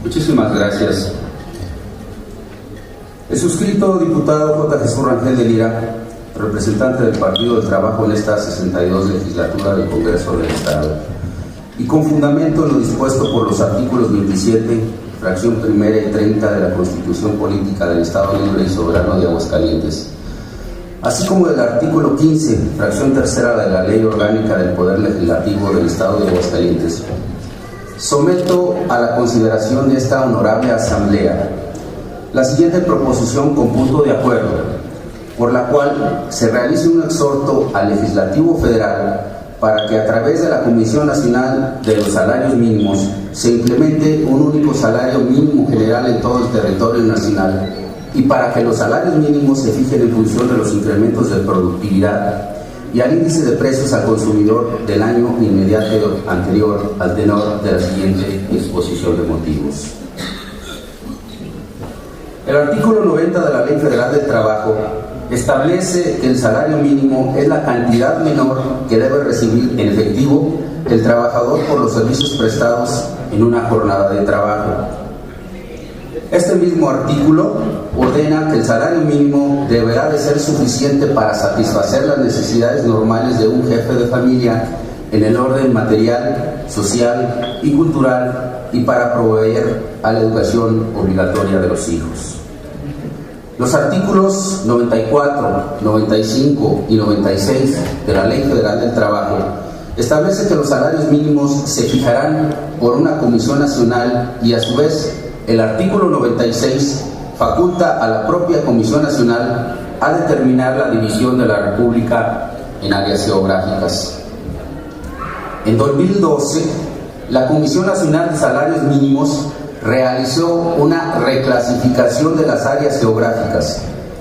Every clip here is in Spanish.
Muchísimas gracias. El suscrito diputado J. Jesús Rangel de Lira, representante del Partido del Trabajo en esta 62 legislatura del Congreso del Estado, y con fundamento en lo dispuesto por los artículos 27, fracción primera y 30 de la Constitución Política del Estado Libre y Soberano de Aguascalientes, así como del artículo 15, fracción tercera de la Ley Orgánica del Poder Legislativo del Estado de Aguascalientes, someto a la consideración de esta honorable Asamblea la siguiente proposición con punto de acuerdo, por la cual se realice un exhorto al Legislativo Federal para que a través de la Comisión Nacional de los Salarios Mínimos se implemente un único salario mínimo general en todo el territorio nacional y para que los salarios mínimos se fijen en función de los incrementos de productividad y al índice de precios al consumidor del año inmediato anterior al tenor de la siguiente exposición de motivos. El artículo 90 de la Ley Federal del Trabajo establece que el salario mínimo es la cantidad menor que debe recibir en efectivo el trabajador por los servicios prestados en una jornada de trabajo. Este mismo artículo ordena que el salario mínimo deberá de ser suficiente para satisfacer las necesidades normales de un jefe de familia en el orden material, social y cultural y para proveer a la educación obligatoria de los hijos. Los artículos 94, 95 y 96 de la Ley Federal del Trabajo establecen que los salarios mínimos se fijarán por una comisión nacional y a su vez el artículo 96 faculta a la propia Comisión Nacional a determinar la división de la República en áreas geográficas. En 2012, la Comisión Nacional de Salarios Mínimos realizó una reclasificación de las áreas geográficas.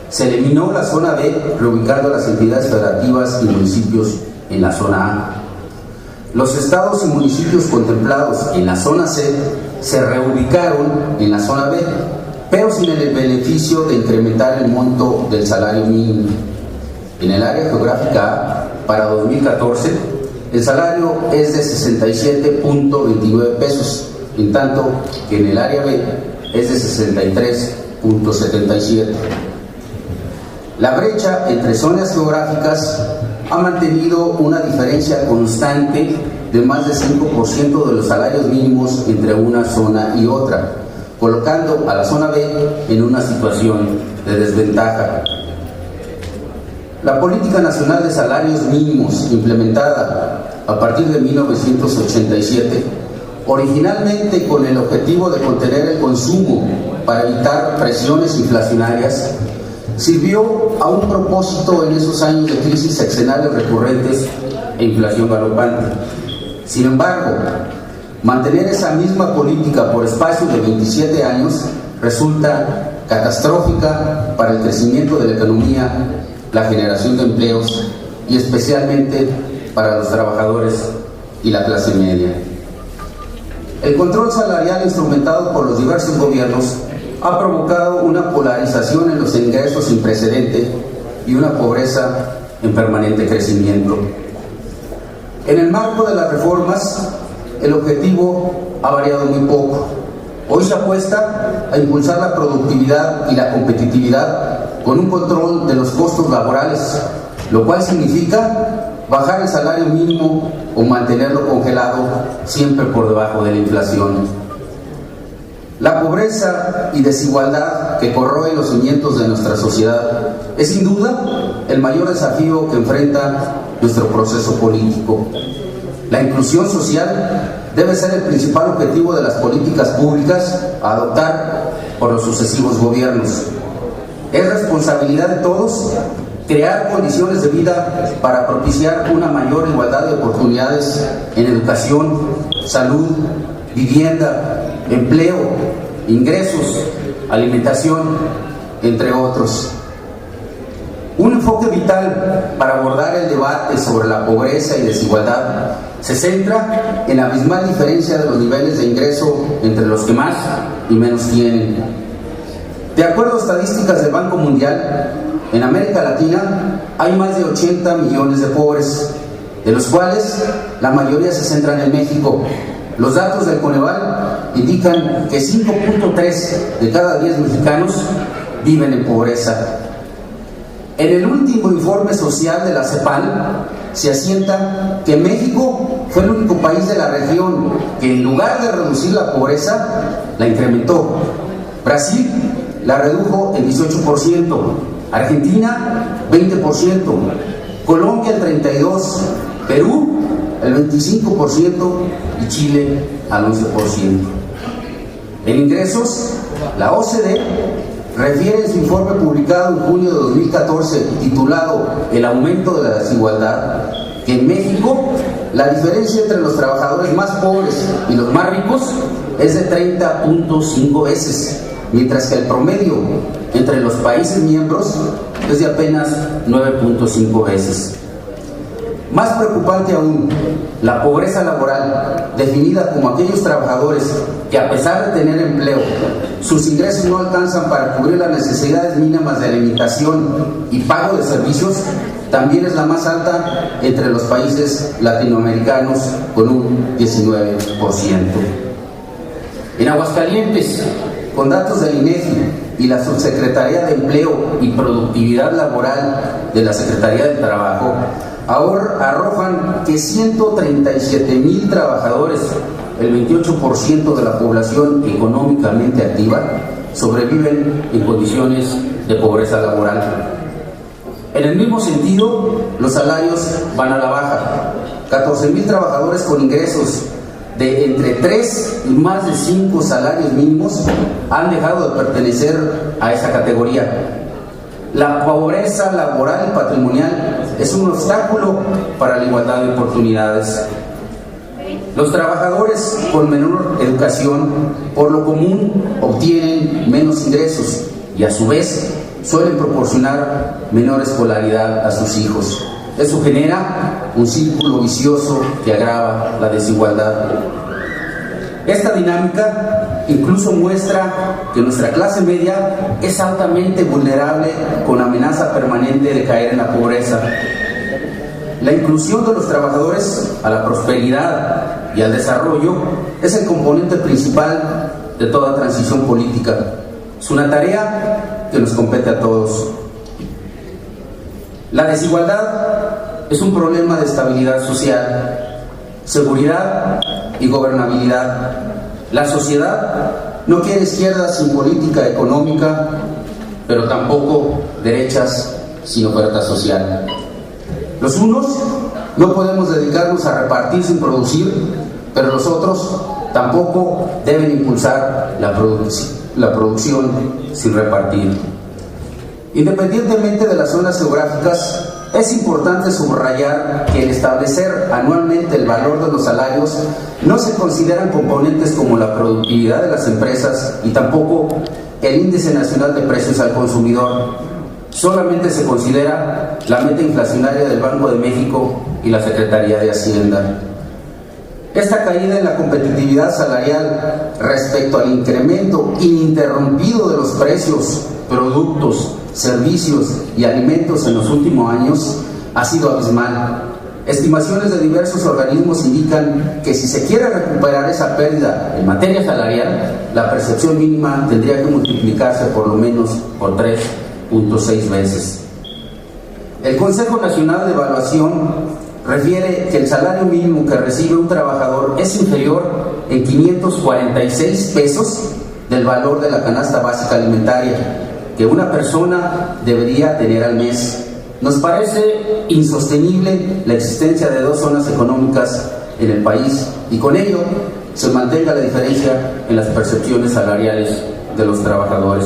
Se eliminó la zona B, reubicando las entidades federativas y municipios en la zona A. Los estados y municipios contemplados en la zona C se reubicaron en la zona B, pero sin el beneficio de incrementar el monto del salario mínimo. En el área geográfica A, para 2014, el salario es de 67.29 pesos, en tanto que en el área B es de 63.77. La brecha entre zonas geográficas ha mantenido una diferencia constante de más de 5% de los salarios mínimos entre una zona y otra, colocando a la zona B en una situación de desventaja. La Política Nacional de Salarios Mínimos, implementada a partir de 1987, originalmente con el objetivo de contener el consumo para evitar presiones inflacionarias, sirvió a un propósito en esos años de crisis sexenales recurrentes e inflación galopante. Sin embargo, mantener esa misma política por espacio de 27 años resulta catastrófica para el crecimiento de la economía, la generación de empleos y especialmente para los trabajadores y la clase media. El control salarial instrumentado por los diversos gobiernos ha provocado una polarización en los ingresos sin precedente y una pobreza en permanente crecimiento. En el marco de las reformas, el objetivo ha variado muy poco. Hoy se apuesta a impulsar la productividad y la competitividad con un control de los costos laborales, lo cual significa bajar el salario mínimo o mantenerlo congelado siempre por debajo de la inflación. La pobreza y desigualdad que corroen los cimientos de nuestra sociedad es sin duda el mayor desafío que enfrenta nuestro proceso político. La inclusión social debe ser el principal objetivo de las políticas públicas a adoptar por los sucesivos gobiernos. Es responsabilidad de todos crear condiciones de vida para propiciar una mayor igualdad de oportunidades en educación, salud, vivienda, empleo, ingresos, alimentación, entre otros. Un enfoque vital para abordar el debate sobre la pobreza y desigualdad se centra en la abismal diferencia de los niveles de ingreso entre los que más y menos tienen. De acuerdo a estadísticas del Banco Mundial, en América Latina hay más de 80 millones de pobres, de los cuales la mayoría se centran en México, Los datos del Coneval indican que 5.3 de cada 10 mexicanos viven en pobreza. En el último informe social de la CEPAL se asienta que México fue el único país de la región que, en lugar de reducir la pobreza, la incrementó. Brasil la redujo el 18%, Argentina 20%, Colombia el 32%, Perú el 25% y Chile al 11%. En ingresos, la OCDE refiere en su informe publicado en junio de 2014 titulado El aumento de la desigualdad, que en México la diferencia entre los trabajadores más pobres y los más ricos es de 30.5 veces, mientras que el promedio entre los países miembros es de apenas 9.5 veces. Más preocupante aún, la pobreza laboral, definida como aquellos trabajadores que, a pesar de tener empleo, sus ingresos no alcanzan para cubrir las necesidades mínimas de alimentación y pago de servicios, también es la más alta entre los países latinoamericanos, con un 19%. En Aguascalientes, con datos del INEGI y la Subsecretaría de Empleo y Productividad Laboral de la Secretaría del Trabajo, arrojan que 137,000 trabajadores, el 28% de la población económicamente activa, sobreviven en condiciones de pobreza laboral. En el mismo sentido, los salarios van a la baja. 14,000 trabajadores con ingresos de entre 3 y más de 5 salarios mínimos han dejado de pertenecer a esa categoría. La pobreza laboral y patrimonial es un obstáculo para la igualdad de oportunidades. Los trabajadores con menor educación, por lo común, obtienen menos ingresos y, a su vez, suelen proporcionar menor escolaridad a sus hijos. Eso genera un círculo vicioso que agrava la desigualdad. Esta dinámica incluso muestra que nuestra clase media es altamente vulnerable, con amenaza permanente de caer en la pobreza. La inclusión de los trabajadores a la prosperidad y al desarrollo es el componente principal de toda transición política. Es una tarea que nos compete a todos. La desigualdad es un problema de estabilidad social, seguridad y gobernabilidad. La sociedad no quiere izquierdas sin política económica, pero tampoco derechas sin oferta social. Los unos no podemos dedicarnos a repartir sin producir, pero los otros tampoco deben impulsar la producción sin repartir. Independientemente de las zonas geográficas, es importante subrayar que el establecer anualmente el valor de los salarios no se consideran componentes como la productividad de las empresas y tampoco el índice nacional de precios al consumidor. Solamente se considera la meta inflacionaria del Banco de México y la Secretaría de Hacienda. Esta caída en la competitividad salarial respecto al incremento ininterrumpido de los precios, productos, servicios y alimentos en los últimos años ha sido abismal. Estimaciones de diversos organismos indican que si se quiere recuperar esa pérdida en materia salarial, la percepción mínima tendría que multiplicarse por lo menos por 3.6 veces. El Consejo Nacional de Evaluación refiere que el salario mínimo que recibe un trabajador es inferior en 546 pesos del valor de la canasta básica alimentaria que una persona debería tener al mes. Nos parece insostenible la existencia de dos zonas económicas en el país y con ello se mantenga la diferencia en las percepciones salariales de los trabajadores.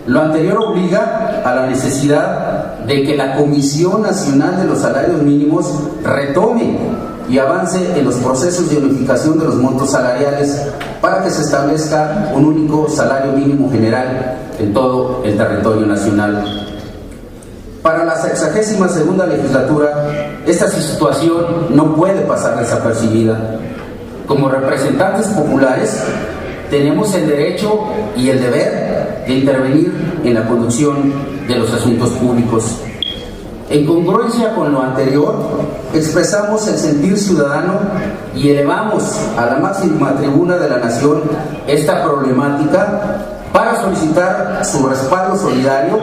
Lo anterior obliga a la necesidad de que la Comisión Nacional de los Salarios Mínimos retome y avance en los procesos de unificación de los montos salariales para que se establezca un único salario mínimo general en todo el territorio nacional. Para la 62ª legislatura, esta situación no puede pasar desapercibida. Como representantes populares, tenemos el derecho y el deber de intervenir en la conducción de los asuntos públicos. En congruencia con lo anterior, expresamos el sentir ciudadano y elevamos a la máxima tribuna de la nación esta problemática para solicitar su respaldo solidario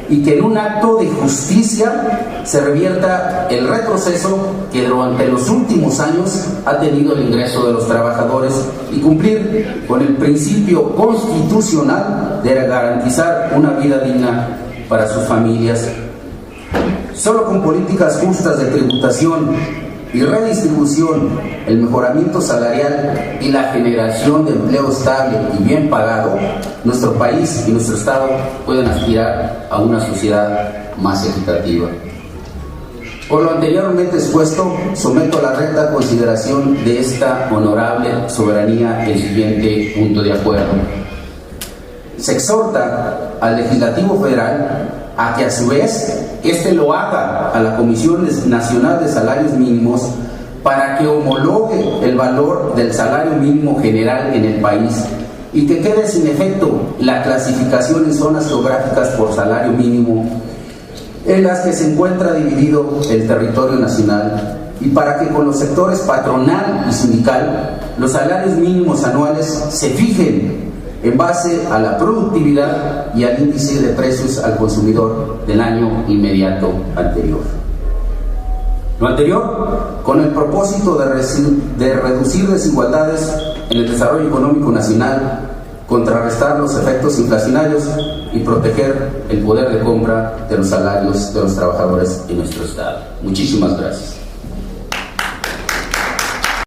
y que en un acto de justicia se revierta el retroceso que durante los últimos años ha tenido el ingreso de los trabajadores y cumplir con el principio constitucional de garantizar una vida digna para sus familias. Solo con políticas justas de tributación y redistribución, el mejoramiento salarial y la generación de empleo estable y bien pagado, nuestro país y nuestro Estado pueden aspirar a una sociedad más equitativa. Por lo anteriormente expuesto, someto a la recta consideración de esta honorable soberanía el siguiente punto de acuerdo. Se exhorta al Legislativo Federal a que a su vez éste lo haga a la Comisión Nacional de Salarios Mínimos para que homologue el valor del salario mínimo general en el país y que quede sin efecto la clasificación en zonas geográficas por salario mínimo en las que se encuentra dividido el territorio nacional, y para que con los sectores patronal y sindical los salarios mínimos anuales se fijen en base a la productividad y al índice de precios al consumidor del año inmediato anterior. Lo anterior, con el propósito de reducir desigualdades en el desarrollo económico nacional, contrarrestar los efectos inflacionarios y proteger el poder de compra de los salarios de los trabajadores en nuestro Estado. Muchísimas gracias.